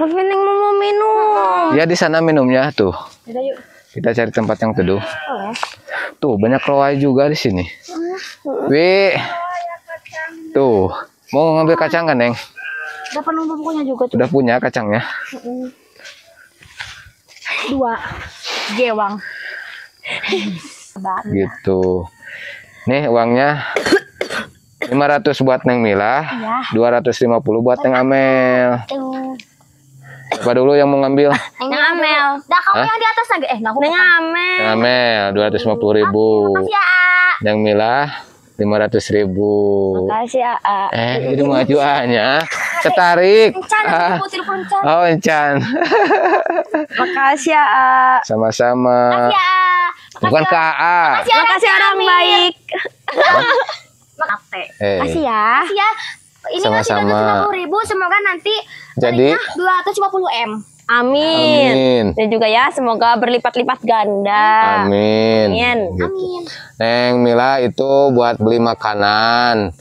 Tapi Neng mau minum. Ya di sana minumnya tuh. Udah yuk. Kita cari tempat yang teduh. Oh. Tuh banyak roai juga di sini. Wi. Tuh, mau ngambil kacang kan, Neng? Udah penuh bumbunya juga tuh. Udah punya kacangnya? 2 gewang. Gitu. Nih uangnya 500 buat Neng Mila, Iya. 250 buat Neng Amel. Tuh. Siapa dulu yang mau ngambil? Neng Amel. Dah kamu yang di atas lagi. Neng Amel. Neng Amel 250.000. Makasih ya, A. Neng Mila 500.000. Makasih ya, A. Jadi maju aja. Ketarik. Encan, telepon Encan. Oh, Encan. Makasih ya, A. Sama-sama. Makasih ya, A. Bukan ke AA. Makasih orang baik. Makasih ya. Makasih ya. Ini ngasih Sama-sama. 250.000, semoga nanti Jadi 250 M. Amin. Dan juga ya, semoga berlipat-lipat ganda. Amin. Amin. Gitu. Amin. Neng Mila itu buat beli makanan.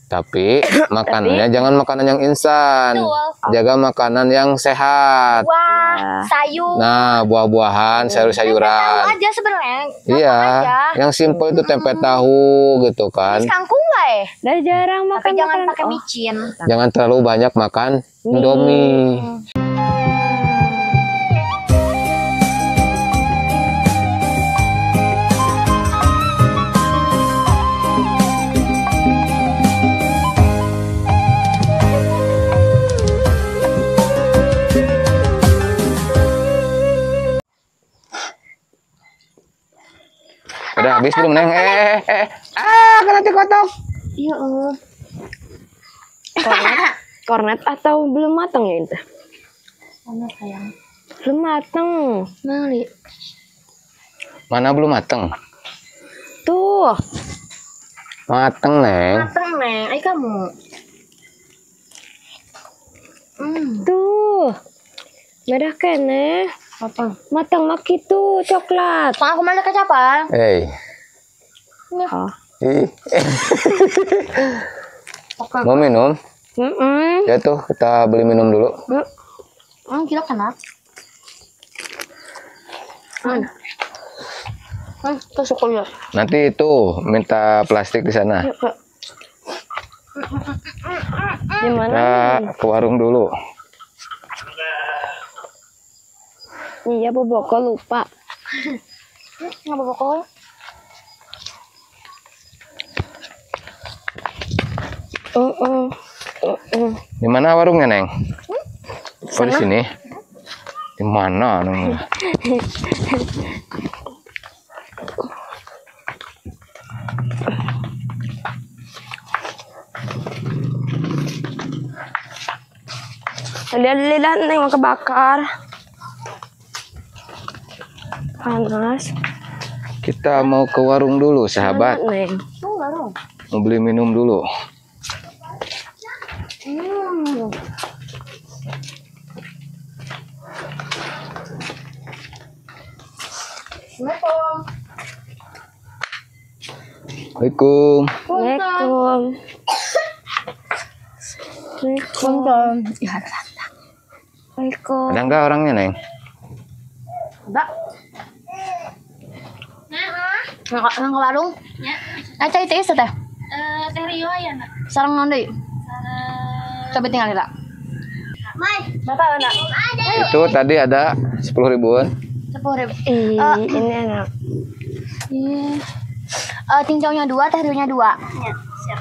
Tapi makanannya jangan makanan yang instan. Betul. Jaga makanan yang sehat. Wah, sayur. Nah, buah-buahan, Tahu sayur-sayuran. aja sebenarnya. Iya, Aja. yang simple itu tempe tahu gitu kan. Terus kangkung nggak ya? Udah jarang makan. Tapi jangan pakai Oh. micin. Jangan terlalu banyak makan Indomie. Udah habis belum, Neng? Kena dikotok. Iya, Kornet atau belum matang ya itu? Mana sayang? Belum matang. Mali. Mana belum mateng? Tuh. Mateng, Neng. Matang, Neng. Ayo kamu. Tuh. Beda kene. Apa? Matang maki tuh coklat. Aku malah kecapan. Oh. Mau minum? Ya tuh, kita beli minum dulu. Kita kenapa? Nanti itu minta plastik di sana. Gimana? Kita ke warung dulu. Iya, Boboko lupa. Nggak Boboko. Di mana warungnya, Neng? Oh, di sini. Di mana, Neng? Lihat Neng mau kebakar. Panas. Kita mau ke warung dulu, sahabat. Neng. Mau beli minum dulu. Assalamualaikum. Waalaikumsalam. Waalaikumsalam. Ya, Waalaikumsalam. Ada nggak orangnya, Neng? Mbak. Nang ke warung? Ya. Aca itu teh. Teh Rio ya, Nak. Sareng nanti. Coba tinggal kita. Mai, Bapak Nak. Itu tadi ada 10.000-an. 10.000. Ini enak. Cincaunya 2, Teh Rio-nya 2. Ya, siap.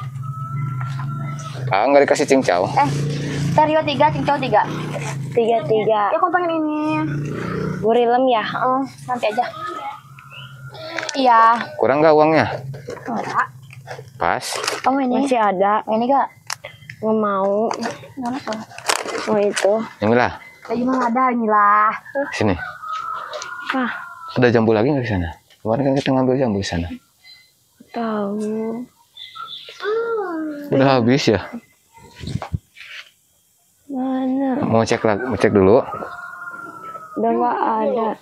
Nggak dikasih cincau. Teh Rio 3, cincau 3. 3. Ya, aku pengen ini. Gurilem ya? Nanti aja. Iya. Kurang nggak uangnya? Enggak. Pas. Kamu ini? Masih ada. Ini gak? Nggak mau. Kenapa? Oh itu. Yang Mila. Lagi mah ada inilah. Sini. Ada jambu lagi nggak di sana? Kemarin kan kita ngambil jambu di sana. Tahu. Udah habis ya? Mana? Mau cek lagi, mau cek dulu. Udah nggak ada.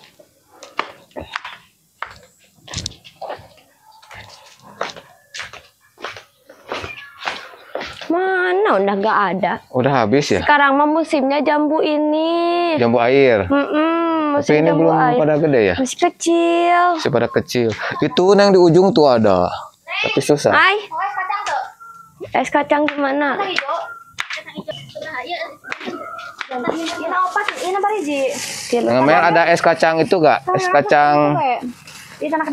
Mana udah gak ada. Udah habis ya? Sekarang mah musimnya jambu ini. Jambu air. Tapi Musim ini jambu belum air. pada gede ya? Masih kecil. Masih pada kecil. Itu yang di ujung tuh ada. Tapi susah. Hai. Es kacang gimana? Yang Mel ada es kacang itu gak? Es kacang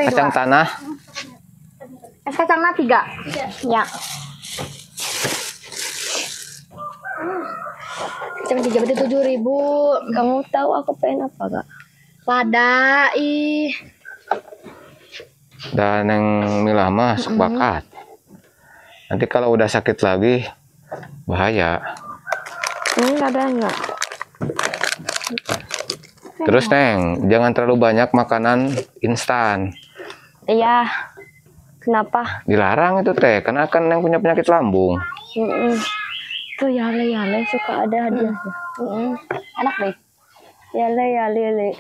kacang tanah. Es kacangnya 3. Ya. Kacang 3 berarti 7.000. Kamu tahu aku pengen apa gak? Pada ih. Dan yang Mila mah sok bakat. Nanti kalau udah sakit lagi bahaya. Ini ada enggak? Terus Neng, jangan terlalu banyak makanan instan. Iya. Kenapa? Dilarang itu teh, karena kan yang punya penyakit lambung. Tuh yale suka ada hadiah. Enak deh. Yale.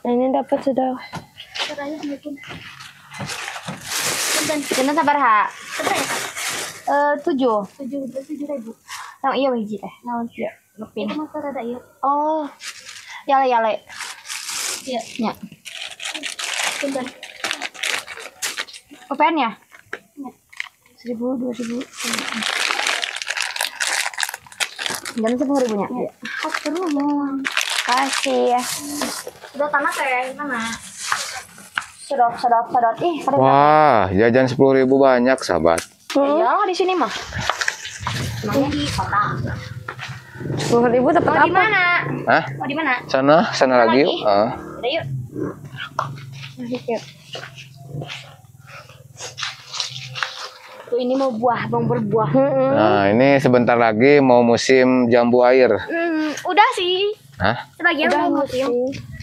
Ini dapat sudah. Jangan sabar ha. 7.000. Nah, iya wiji teh. Naon sih? Lepin. Oh. Yale. Iya. Ya. Punten. Kepen ya? 1.000, 2.000. Jangan 10.000 nya. Iya. Kasih ya. Udah tanah teh, mana? Sedot. Ih, pada Wah, jajan 10.000 banyak, sahabat. iya di sini mah. Namanya di kota. 10.000 dapat Di apa? mana? Hah? Oh, di mana? Sana lagi yuk. Udah yuk. Tuh ini mau berbuah. Nah, ini sebentar lagi mau musim jambu air. Udah sih. Hah? Sebagian udah musim.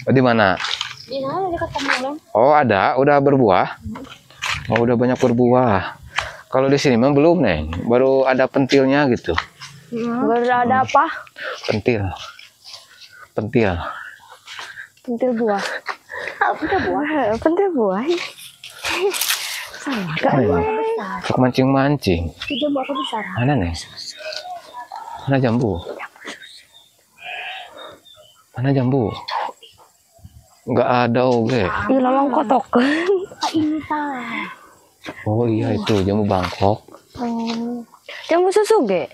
Oh, di mana? Di sana dekat Pamulang. Oh, ada, udah berbuah. Oh, udah banyak berbuah. Kalau di sini mah belum, Neng. Baru ada pentilnya gitu. Baru ada apa? Pentil Pentil buah. Pentil buah. Sama gak? Untuk mancing. Itu jambu apa besar? Mana, Neng? Mana jambu? Nggak ada, oke. Iya, lawang kotok. Ini tah. Oh iya, itu jambu Bangkok. Jambu susu ge.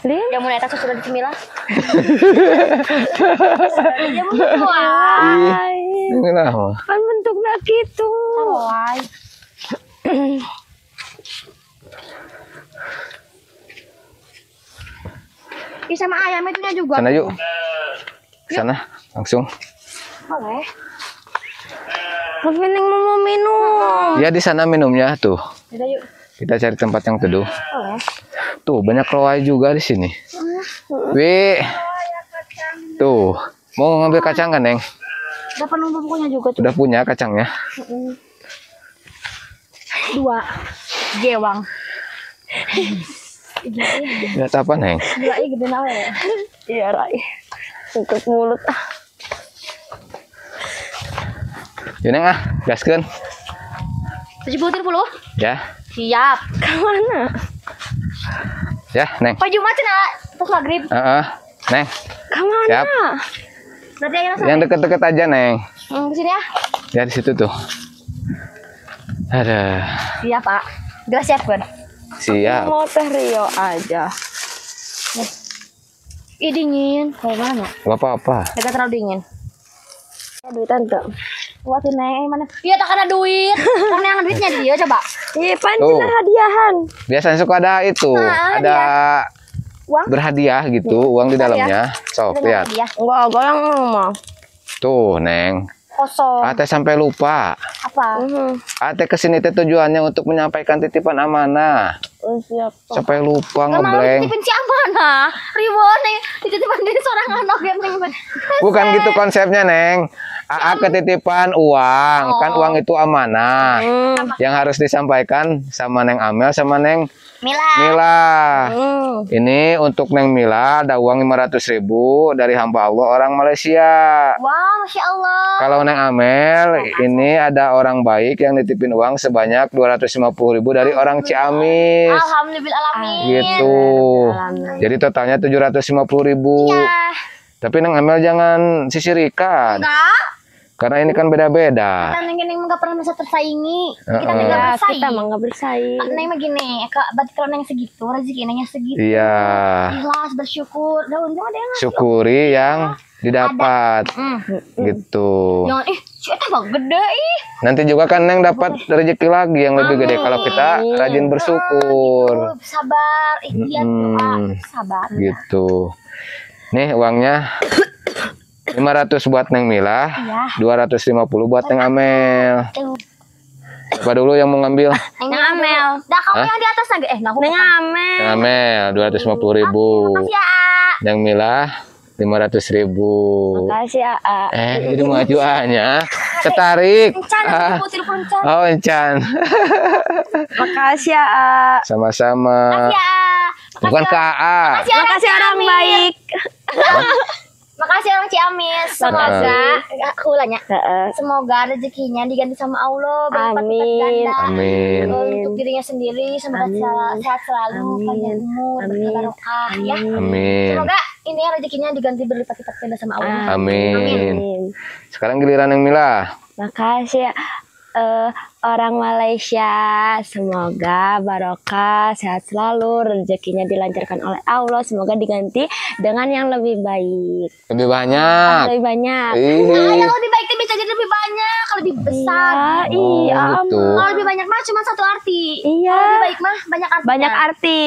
Lihat. Jambu neta sudah dicemilah. Jambu Ih, Ay, ini lah. kan bentuknya gitu. Sawai. Ih, sama ayam itunya juga. Sana yuk. Sana langsung. Boleh. Tapi Neng mau minum. Ya di sana minumnya tuh. Udah yuk. Kita cari tempat yang teduh. Boleh. Tuh banyak roai juga di sini. Wi. Tuh mau ngambil kacang kan, Neng? Udah penuh bukunya juga tuh. Udah punya kacangnya. 2 gewang. Lihat apa, Neng? 2 gede nawe ya. Iya, Rai. Untuk mulut. Yuk, Neng gaskeun. 70 Ya. Siap. Kemana? Ya, Neng. Pak Jumat cenah terus maghrib. Neng. Kemana? Siap. Berarti ayo Yang deket-deket aja, Neng. di sini ya. Ya di situ tuh. Ada. Siap, Pak. Udah siap kan? Siap. Mau teh Rio aja. Ih, dingin. Kayak mana? Gak apa-apa. Dekat terlalu dingin. Duit tante. Wah, tuh Neng mana? Iya, tak ada duit. Kan yang duitnya dia coba. Iya, Tuh. pancen hadiahan. Biasanya suka ada itu, ada Uang? berhadiah gitu, uang di dalamnya. Sok, lihat. Dia Enggak yang mah. Tuh, Neng. kosong. Ate sampai lupa. Apa? Ate kesini teh tujuannya untuk menyampaikan titipan amanah. Siapa? Sampai lupa Gak mau ngeblank. dititipin si Amana. Riwon nih, dititipin dari seorang anak yang pengen. Bukan gitu konsepnya, Neng. AA ketitipan uang, kan uang itu amanah. Yang harus disampaikan sama Neng Amel sama Neng Mila. Mila. Ini untuk Neng Mila ada uang 500.000 dari hamba Allah orang Malaysia. Wah, Masya Allah. Kalau Neng Amel ini ada orang baik yang nitipin uang sebanyak 250.000 dari orang Ciamis. Alhamdulillahirrahmanirrahim. Gitu. Jadi totalnya 750.000. Ya. Tapi Neng Amel jangan sisirikan. Enggak. Karena ini kan beda-beda. Kita Neng nggak pernah bisa tersaingi. Kita Heeh. nggak Ya, bersaing. kita mah nggak bersaing. Neng mah gini, berarti kalau Neng segitu, rezeki Nengnya segitu. Iya. Ikhlas, bersyukur. Dah untung ada yang ngasih. Syukuri yang didapat. Gitu. Jangan, si Eta mah gede, ih. Nanti juga kan Neng dapat rezeki lagi yang lebih gede kalau kita rajin bersyukur. Sabar, ikhtiar, doa, sabar. Gitu. Nih uangnya 500 buat Neng Mila, Iya. 250 buat Neng Amel. Tuh. Siapa dulu yang mau ngambil? Neng Amel. Dah kamu Hah? yang di atas lagi. Nah, aku Neng Amel. Neng Amel 250.000. Makasih ya. Neng Mila 500.000. Makasih AA. Jadi majuannya ketarik. Encan, telepon Encan. Oh, encan. Makasih AA. Sama-sama. Ya. Bukan ke AA. Makasih orang baik. Makasih orang Ciamis. Semoga aku ulangnya. Semoga rezekinya diganti sama Allah berlipat-lipat ganda. Amin. Untuk dirinya sendiri semoga sehat selalu, panjang umur, barokah ya. Amin. Semoga ini rezekinya diganti berlipat-lipat ganda sama Allah. Amin. Sekarang giliran Neng Mila. Makasih orang Malaysia, semoga barokah, sehat selalu, rezekinya dilancarkan oleh Allah, semoga diganti dengan yang lebih baik, Lebih banyak. lebih banyak. Yang lebih baik itu bisa jadi lebih banyak, lebih besar. Iya, gitu. Kalau lebih banyak mah cuma satu arti. Iya. Kalau lebih baik mah banyak artinya. Banyak arti.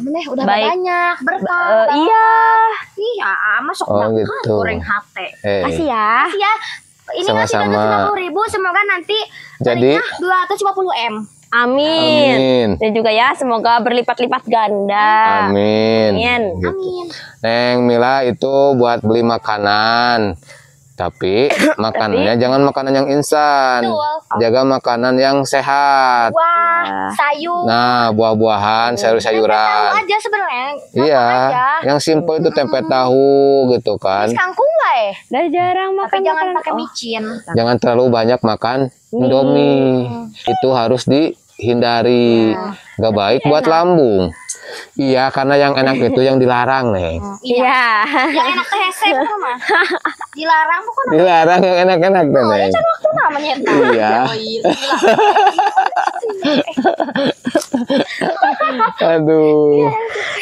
Bener, udah Baik. banyak berkah. Iya. Iya, masuk Oh, banget gitu. goreng hati. Kasih ya. Ya, ini ngasih Sama-sama. 250.000, semoga nanti Jadi 250 M. Amin. Amin. Dan juga ya, semoga berlipat-lipat ganda. Amin. Amin. Gitu. Amin. Neng Mila itu buat beli makanan. Tapi makanannya jangan makanan yang instan. Betul. Jaga makanan yang sehat. Wah, sayur. Nah, buah-buahan, Tahu sayur-sayuran. aja sebenarnya. Iya, aja. yang simple itu tempe tahu gitu kan. Kangkung lah Udah jarang Tapi makan jangan makanan. pakai micin. Jangan terlalu banyak makan Indomie. Itu harus dihindari. Gak baik buat lambung. Iya, karena yang enak itu yang dilarang, Neng. Iya. Yang enak teh hese bukan mah. Dilarang bukan. Dilarang yang enak-enak tuh, Neng. Kan waktu namanya eta. Iya. Oh, iya. Aduh.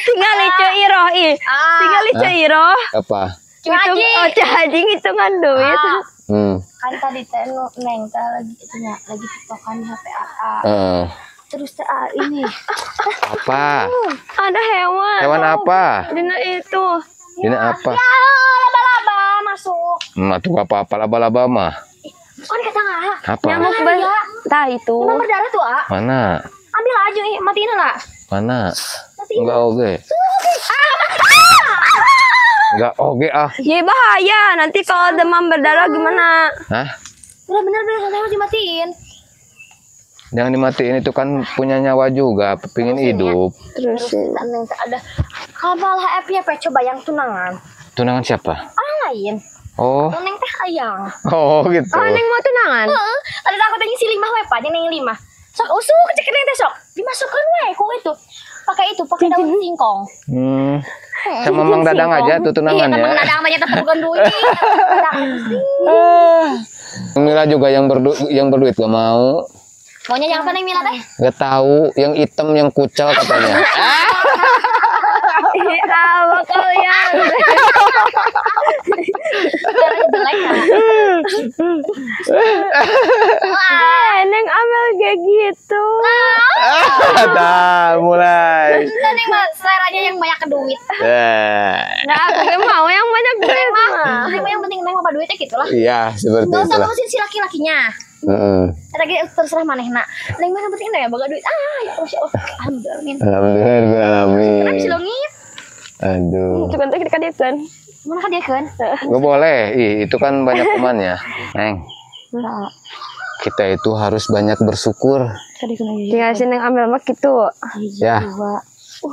Tinggal Ico Iroh ih. Tinggal Ico Iroh. Apa? Hitung, oh Haji hitungan duit. Kan tadi teh Neng teh lagi itunya lagi tiktokan di HP AA. Terus teh ini Apa? Ada hewan. Hewan apa? Dina itu. Ini apa? laba-laba masuk. Tuh apa-apa laba-laba mah. Oh, kata enggak? Apa? Nyamuk tah itu. Nyamuk berdarah tuh, A. Mana? Ambil aja, matiin lah. Mana? Matiin. Enggak oge. Enggak oge ah. Ya bahaya. Nanti kalau demam berdarah gimana? Hah? Udah bener-bener harus dimatiin. Jangan dimatiin, itu kan punya nyawa juga, pengin hidup. Terus Neng teh ada kabel HF-nya coba yang tunangan. Tunangan siapa? Orang lain. Oh. Neng teh ayang. Oh gitu. oh Neng mau tunangan? Heeh, ada takut ngisi 5 we Pak, Neng 5. Sok usuk cek Neng teh sok. Dimasukkan we kok itu. Pakai daun singkong. Sama Mang Dadang aja tuh Iya, tunangannya. Mang Dadang banyak tetep bukan duit. Mila juga yang berduit gak mau. Maunya yang apa Neng Mila teh? Gak tahu, yang hitam yang kucel katanya. Apa kalian? Jelek kan? Neng Amel kayak gitu. Dah, mulai. Neng mah seleranya yang banyak duit. Nah, aku mau yang banyak duit mah. Neng mah yang penting Neng apa duitnya gitu lah. Iya, seperti Gak usah itulah. ngurusin si laki-lakinya. Lagi terserah manehna. Neng mah penting ya boga duit. Ya Allah. Alhamdulillah. Alhamdulillah gue alamin. Kenapa sih longit? Aduh. Coba nanti kita kadiekeun. Mana ka dia kan? Gak boleh. Itu kan banyak kumannya. Neng. Kita itu harus banyak bersyukur. Tinggal sini ambil mah gitu. Ya.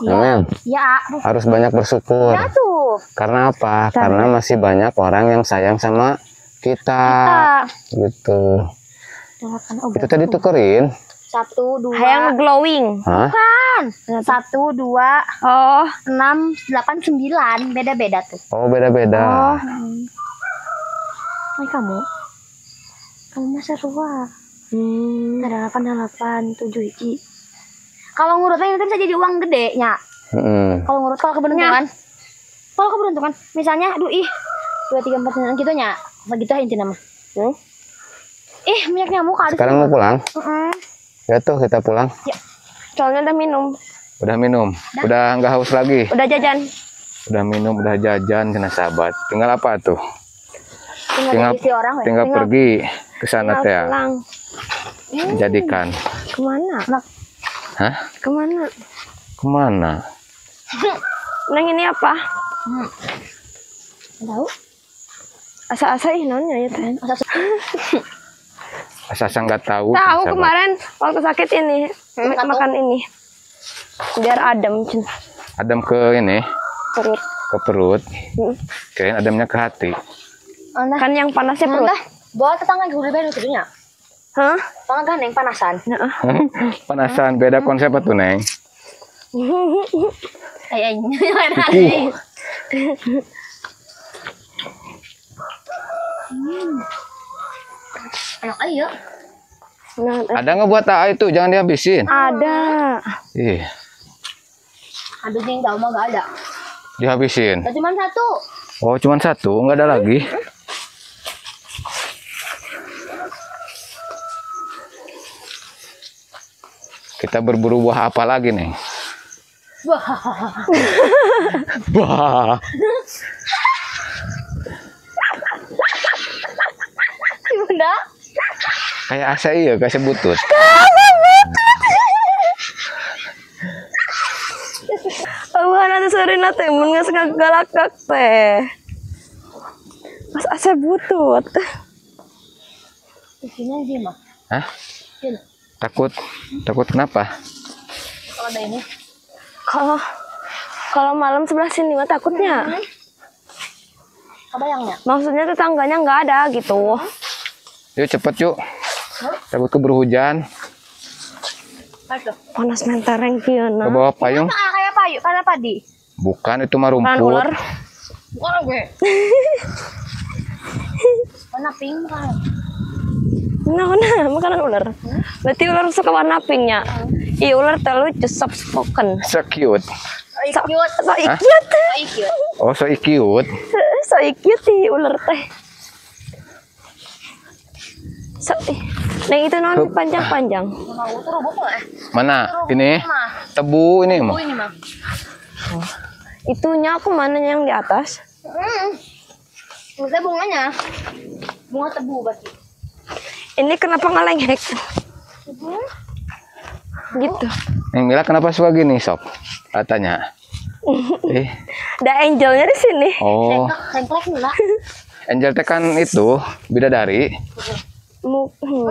Amin. Ya. Harus banyak bersyukur. Ya tuh. Karena apa? Karena masih banyak orang yang sayang sama kita. Gitu. Itu tadi tukerin. 1, 2. Yang glowing. Hah? Kan. 1, 2, Oh, 6, 8, 9. Beda-beda tuh. Oh, beda-beda. Hai kamu. Kamu masa rua. Ada 8, 7 hiji. Kalau ngurutnya itu bisa jadi uang gede nya. Kalau keberuntungan. Kalau keberuntungan, misalnya, aduh 2, 3, 4 gitu nya. Begitu intinya mah. Banyak nyamuk ada. Sekarang mau pulang? Ya tuh kita pulang. Ya. soalnya udah minum. Udah minum. Udah nggak haus lagi. Udah jajan. Udah minum, udah jajan, kena sahabat. Tinggal apa tuh? Tinggal pergi ke sana teh. Pulang. Jadikan. Kemana? Hah? Kemana? Kemana? Neng ini apa? Tahu? Asa-asa nonnya ya teh. Asa-asa nggak tahu. Tahu sahabat. kemarin waktu sakit ini makan ini biar adem. Adem ke ini. Perut. Ke perut. Kirain ademnya ke hati. Kan yang panasnya perut. Bawa tetangga gue lebih dulunya. Hah? Tetangga kan yang panasan. Panasan, beda konsep tuh Neng. Enak aja. Ada nggak buat AA itu? Jangan dihabisin. Ada. Ih, Aduh yang tahu mah gak ada. dihabisin. Cuma 1. Oh, cuman 1, nggak ada lagi. Kita berburu buah apa lagi nih? Wah. Bunda. Kayak asa iya, kayak butut. Wah, nanti sore nanti mengas galak-galak teh. Mas asa butut. Isinya dia mah. Hah? Takut kenapa? Kalau ada ini. Kalau malam sebelah sini mah takutnya. Kebayangnya. Maksudnya tetangganya nggak ada gitu. Yuk cepet yuk. Takut keburu hujan. Panas mentereng kieu Ke bawah payung. Kayak payu, karena padi. Bukan, itu mah Kan rumput. ular. Bukan gue. Warna pink kan. Nah, makanan ular. Berarti ular suka warna pinknya. Iya, ular terlucu, soft spoken. So cute. So cute. Oh, so cute. So cute sih ular teh. So, nah itu non panjang-panjang. Mau tuh rubuk nggak? Mana? Ini? Tebu ini mah. Oh ini mah. Itunya aku mana yang di atas? Maksudnya bunganya. Bunga tebu berarti. Ini kenapa ngelengek? Gitu. Neng Mila kenapa suka gini, Sob? Katanya. Ada angelnya di sini. Oh. Sengklek enggak? Angel teh kan itu bidadari.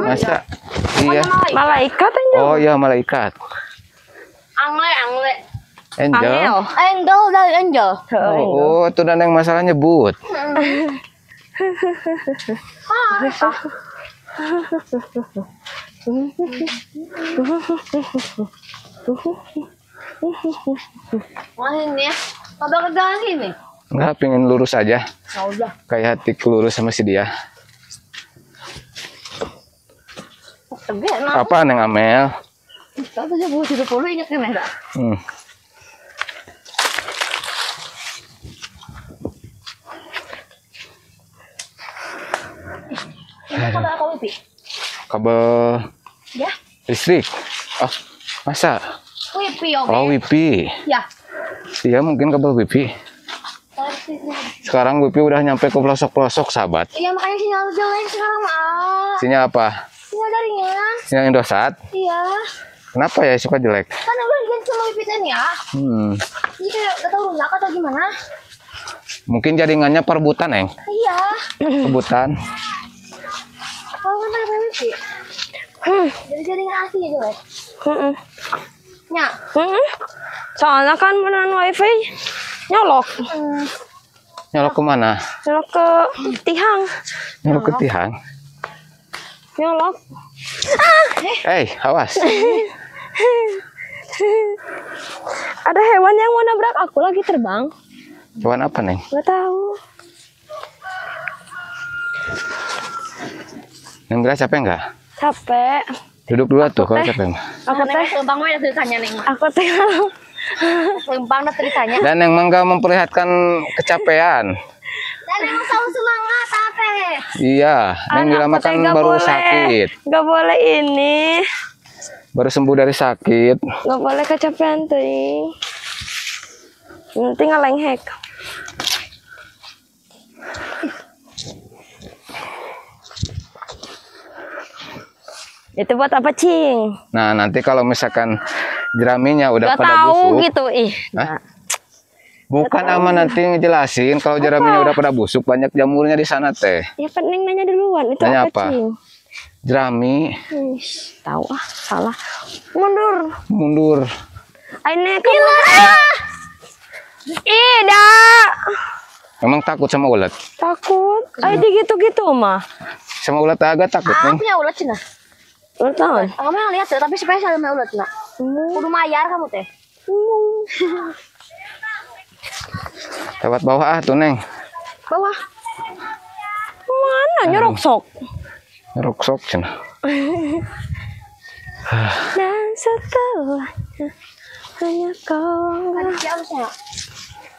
Masa? Iya. Malaikat angel. Oh iya, malaikat. Angle. Angel. Angel dari angel. Oh, itu dan yang masalah nyebut. Wah ini ya. Apa kerjaan ini? Enggak, pengen lurus aja. Ya udah. Kayak hati kelurus sama si dia. Apa Neng Amel? Tahu aja buat 70 ingat kan enggak? Kabel apa wifi? Kabel Ya. listrik. Oh, masa? Wifi oke. Oh, wifi. Ya. Iya, mungkin kabel wifi. Sekarang wifi udah nyampe ke pelosok-pelosok, sahabat. Iya makanya sinyal jelek sekarang mah. Sinyal apa? Ya Yang Indosat. Iya. Kenapa ya suka jelek? Kan udah diganti sama Wipitan ya. Jadi kayak gak tau rusak atau gimana. Mungkin jaringannya perebutan, Neng. Iya. Perebutan. Kalau kan pakai wifi. Jadi jaringan asli jelek. Ya. Soalnya kan beneran wifi nyolok. Nyolok kemana? Nyolok ke Tihang. Nyolok ke tiang. Nyolok. Awas. Ada hewan yang mau nabrak aku lagi terbang. Hewan apa, Neng? Gak tahu. Neng Bila capek nggak? Capek. Duduk dulu tuh kalau capek mah. Aku teh. Lempang mah ceritanya Neng. Aku teh. Lempang dah ceritanya. Dan Neng mah nggak memperlihatkan kecapean. Dan emang selalu semangat apa? Iya, Neng Bila mah kan baru sakit. Gak boleh ini. Baru sembuh dari sakit. Gak boleh kecapean tuh. Nanti ngalenghek. Itu buat apa, Cing? Nah, nanti kalau misalkan jeraminya udah Gak pada tahu busuk. gitu, ih. Hah? Bukan ama nanti ngejelasin kalau jeraminya udah pada busuk, banyak jamurnya di sana teh. Ya kan Neng nanya duluan, itu Nanya apa, apa? Cing? Jerami Tahu salah. Mundur. mundur. Ini kamu. Ida. Emang takut sama ulat? Takut. Ayo gitu-gitu mah. Sama ulat agak takut, Neng. Punya ulat cina. Ulat tahun. Kamu yang lihat ya, tapi spesial sama ulat cina. Kudu mayar kamu teh. Lewat bawah tuh, Neng. Bawah. Mana nyorok sok? Roksok cina. Dan setelahnya hanya kau. Tadi siapa?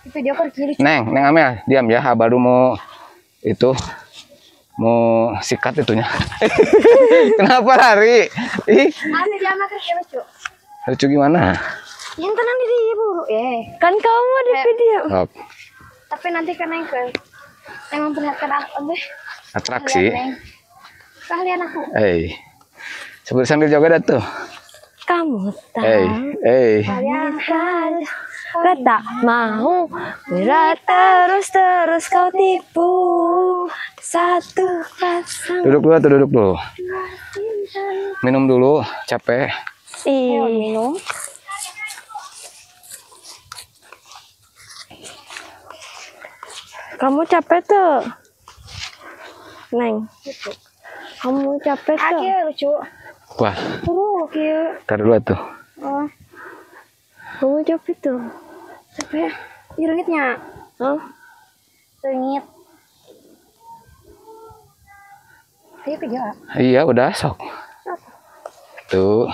Di video ke kiri. Neng Amel, diam ya. Baru mau itu mau sikat itunya. Kenapa lari? Ih, Ada dia mah kerja lucu. lucu gimana? Yang tenang di buru Kan kamu di video. Sok. Tapi nanti kan Neng ke Neng memperlihatkan aku deh. Atraksi. Kalian aku. Sebut sambil joget dah tuh. Kamu tahu. Kalian saja. Gak tak mau bila terus kau tipu satu pasang. Duduk dulu tuh, duduk dulu. Minum dulu, capek. Minum. Kamu capek tuh, Neng. Kamu capek tuh. Aki lucu. Wah, Kia. tar dulu tuh. Oh, Kamu capek tuh. capek. Irungitnya. Hah? Sengit. Ayo kerja. Iya, udah sok. Tuh.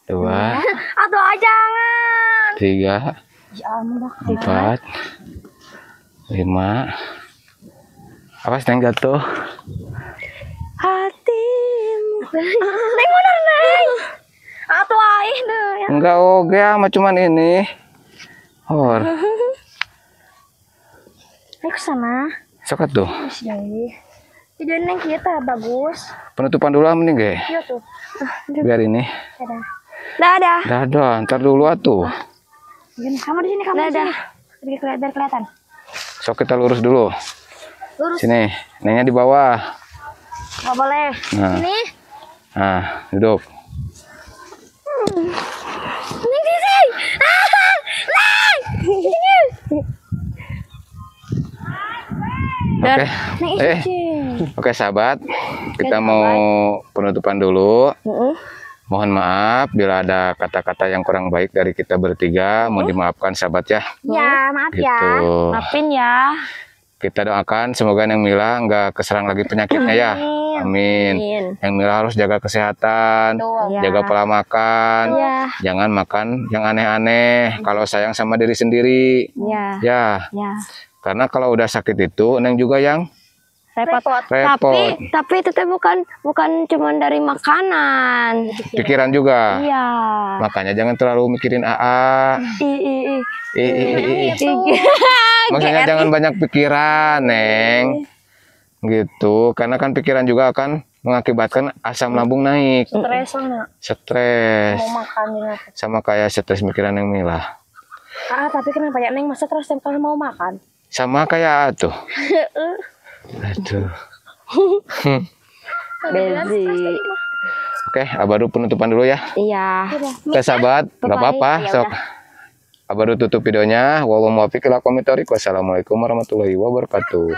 2, Aduh, jangan. 3, Ya ampun, 4, 5. Awas Neng jatuh. Hatimu. Neng mana Neng? Atuh aih deh. Enggak oge mah cuman ini. Hor. Ayo ke sana. Sok tuh. Jadi Neng kita bagus. Penutupan dulu mending ge. Iya tuh. Biar ini. Dadah. Dadah. Dadah, ntar dulu atuh. Kamu di sini, kamu di sini. Biar kelihatan. Sok kita lurus dulu. Lurus. Sini, Nengnya di bawah. Nggak boleh. Nah. Sini. Nah, duduk. Neng sini. Neng. Sini. Oke. Neng Oke sahabat, kita mau penutupan dulu. Mohon maaf bila ada kata-kata yang kurang baik dari kita bertiga. Mohon dimaafkan sahabat ya. Ya, maaf ya. Gitu. Maafin ya. Kita doakan semoga Neng Mila nggak keserang lagi penyakitnya ya. Amin. Neng Mila harus jaga kesehatan, jaga pola makan. Ya. Jangan makan yang aneh-aneh. Kalau sayang sama diri sendiri. Ya. Ya. Ya. Karena kalau udah sakit itu Neng juga yang Repot. Tapi itu teh bukan cuma dari makanan. pikiran juga. Iya. Makanya jangan terlalu mikirin AA. Maksudnya jangan banyak pikiran, Neng. Gitu. Karena kan pikiran juga akan mengakibatkan asam lambung naik. Stres lah, Stres. mau makan ya. Sama kayak stres mikiran yang Mila. Tapi kenapa ya Neng masa stres kalau mau makan? Sama kayak tuh. Aduh. Bezi. Oke, baru penutupan dulu ya. Iya. Oke sahabat, nggak apa-apa. Ya Sok. Baru tutup videonya. Wassalamualaikum warahmatullahi wabarakatuh.